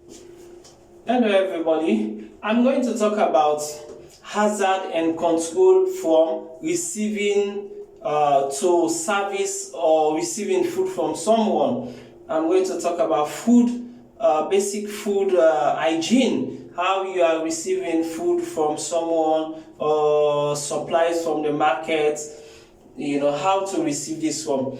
Hello everybody, I'm going to talk about hazard and control from receiving to service or receiving food from someone. I'm going to talk about food, basic food hygiene, how you are receiving food from someone or supplies from the market, how to receive this from.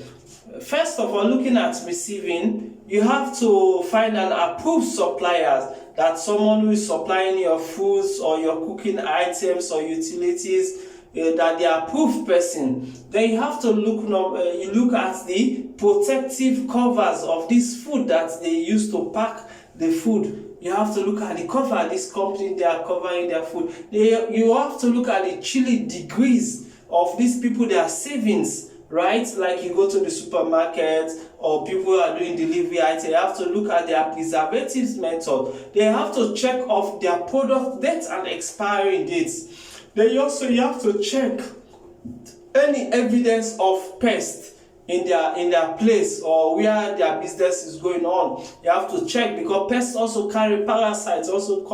First of all, looking at receiving, you have to find an approved supplier, that someone who is supplying your foods or your cooking items or utilities, that the approved person. Then you have to look at the protective covers of this food that they use to pack the food. You have to look at the cover. This company, they are covering their food. You have to look at the chilly degrees of these people, their savings. Right, like you go to the supermarket or people who are doing delivery items, you have to look at their preservatives method. They have to check off their product dates and expiring dates. Then you have to check any evidence of pest in their place or where their business is going on. You have to check, because pests also carry parasites, also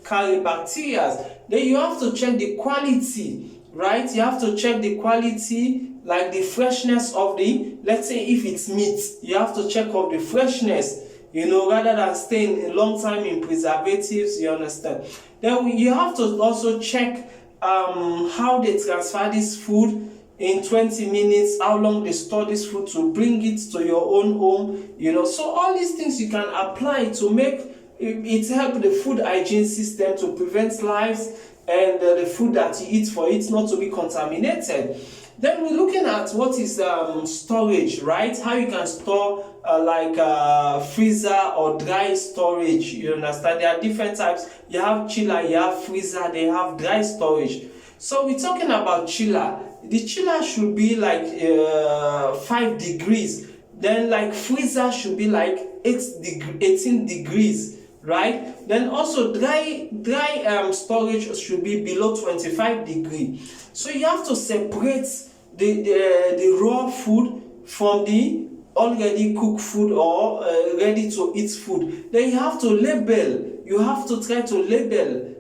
carry bacteria. Then you have to check the quality. Right, you have to check the quality, like the freshness of the, let's say if it's meat, you have to check of the freshness, rather than staying a long time in preservatives, you understand. Then you have to also check how they transfer this food in 20 minutes, how long they store this food to bring it to your own home, So all these things you can apply to make it help the food hygiene system to prevent lives and the food that you eat, for it not to be contaminated. Then we're looking at what is storage, right? How you can store freezer or dry storage. You understand? There are different types. You have chiller, you have freezer, they have dry storage. So we're talking about chiller. The chiller should be like 5 degrees. Then freezer should be like 18 degrees. Right? Then also dry storage should be below 25 degrees. So you have to separate the raw food from the already cooked food or ready to eat food. Then you have to label. You have to try to label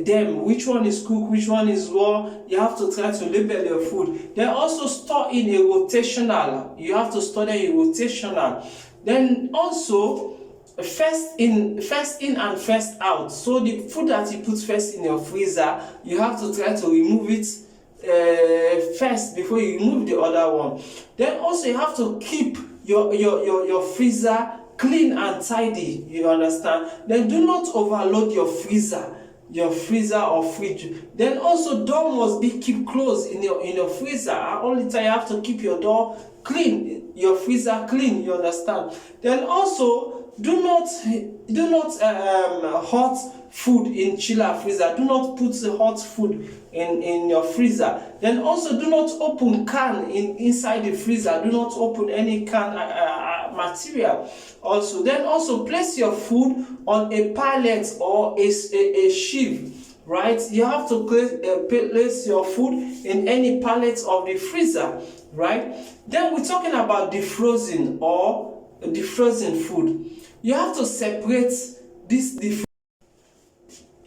them, which one is cooked, which one is raw. You have to try to label your food. Then also store in a rotational. You have to store them in rotational. Then also first in and first out. So the food that you put first in your freezer, you have to try to remove it first before you remove the other one. Then also you have to keep your freezer clean and tidy, you understand. Then do not overload your freezer or fridge. Then also door must be kept closed in your freezer. Only time you have to keep your door clean, your freezer clean, you understand. Then also do not hot food in chiller freezer. Do not put the hot food in your freezer. Then also do not open can inside the freezer. Do not open any can material. Also, then also place your food on a pallet or a sheave. Right? You have to place your food in any pallet of the freezer. Right? Then we're talking about defrosting or defrosting food. You have to separate this.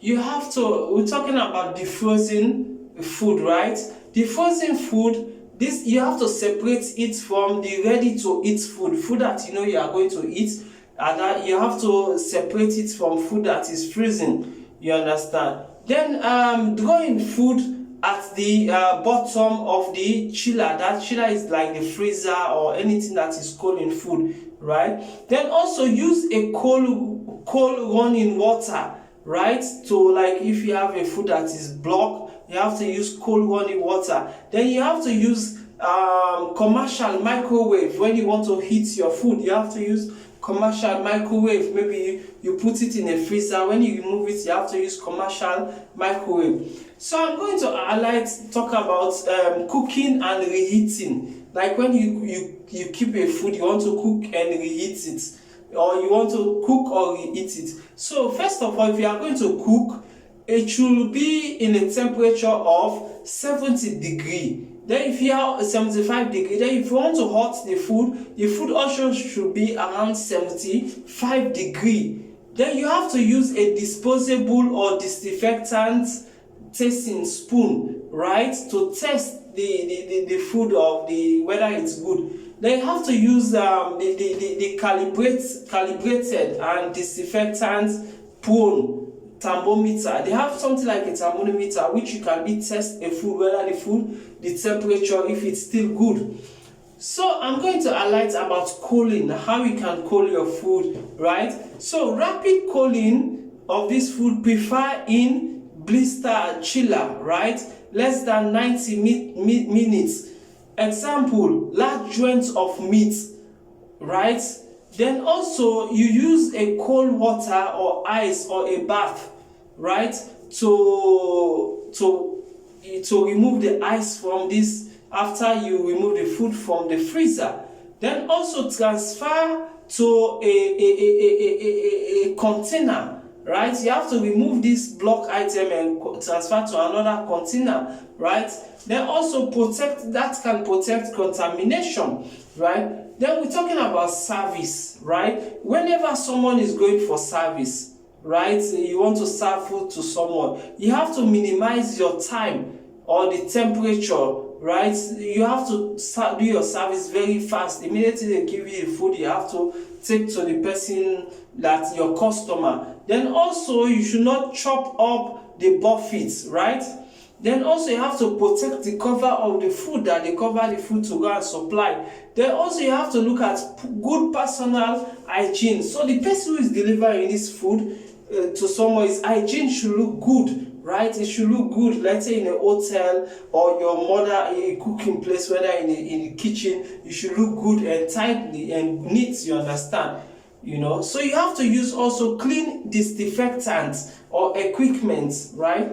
We're talking about defrosting food, right? Defrosting food, you have to separate it from the ready to eat food that you are going to eat, and that you have to separate it from food that is freezing, you understand. Then drawing food at the bottom of the chiller. That chiller is like the freezer or anything that is cold in food, right? Then also use a cold running water, right? So like if you have a food that is blocked, you have to use cold running water. Then you have to use commercial microwave. When you want to heat your food, you have to use commercial microwave. Maybe you put it in a freezer. When you remove it, you have to use commercial microwave. So I'm going to talk about cooking and reheating. Like when you keep a food, you want to cook and reheat it, or you want to cook or reheat it. So first of all, if you are going to cook, it should be in a temperature of 70 degrees. Then if you are 75 degrees, then if you want to hot the food also should be around 75 degrees. Then you have to use a disposable or disinfectant tasting spoon, right, to test the food of the whether it's good. Then you have to use the calibrated and disinfectant prone thermometer. They have something like a thermometer which you can test a food, whether the temperature, if it's still good. So I'm going to highlight about cooling, how you can cool your food, right? So rapid cooling of this food prefer in blister chiller, right? Less than 90 minutes. Example, large joints of meat, right? Then also you use a cold water or ice or a bath, right? To remove the ice from this after you remove the food from the freezer. Then also transfer to a container, right? You have to remove this block item and transfer to another container, right? Then also can protect contamination, right? Then we're talking about service, right? Whenever someone is going for service, right, you want to serve food to someone, you have to minimize your time or the temperature, right? You have to do your service very fast. Immediately they give you the food, you have to take to the person, that's your customer. Then also you should not chop up the buffets, right? Then also you have to protect the cover of the food, that they cover the food to go and supply. Then also you have to look at good personal hygiene. So the person who is delivering this food to someone, his hygiene should look good, right? It should look good. Let's say in a hotel or your mother, a cooking place, whether in the kitchen, you should look good and tidy and neat, you understand? You know, so you have to use also clean disinfectants or equipment, right?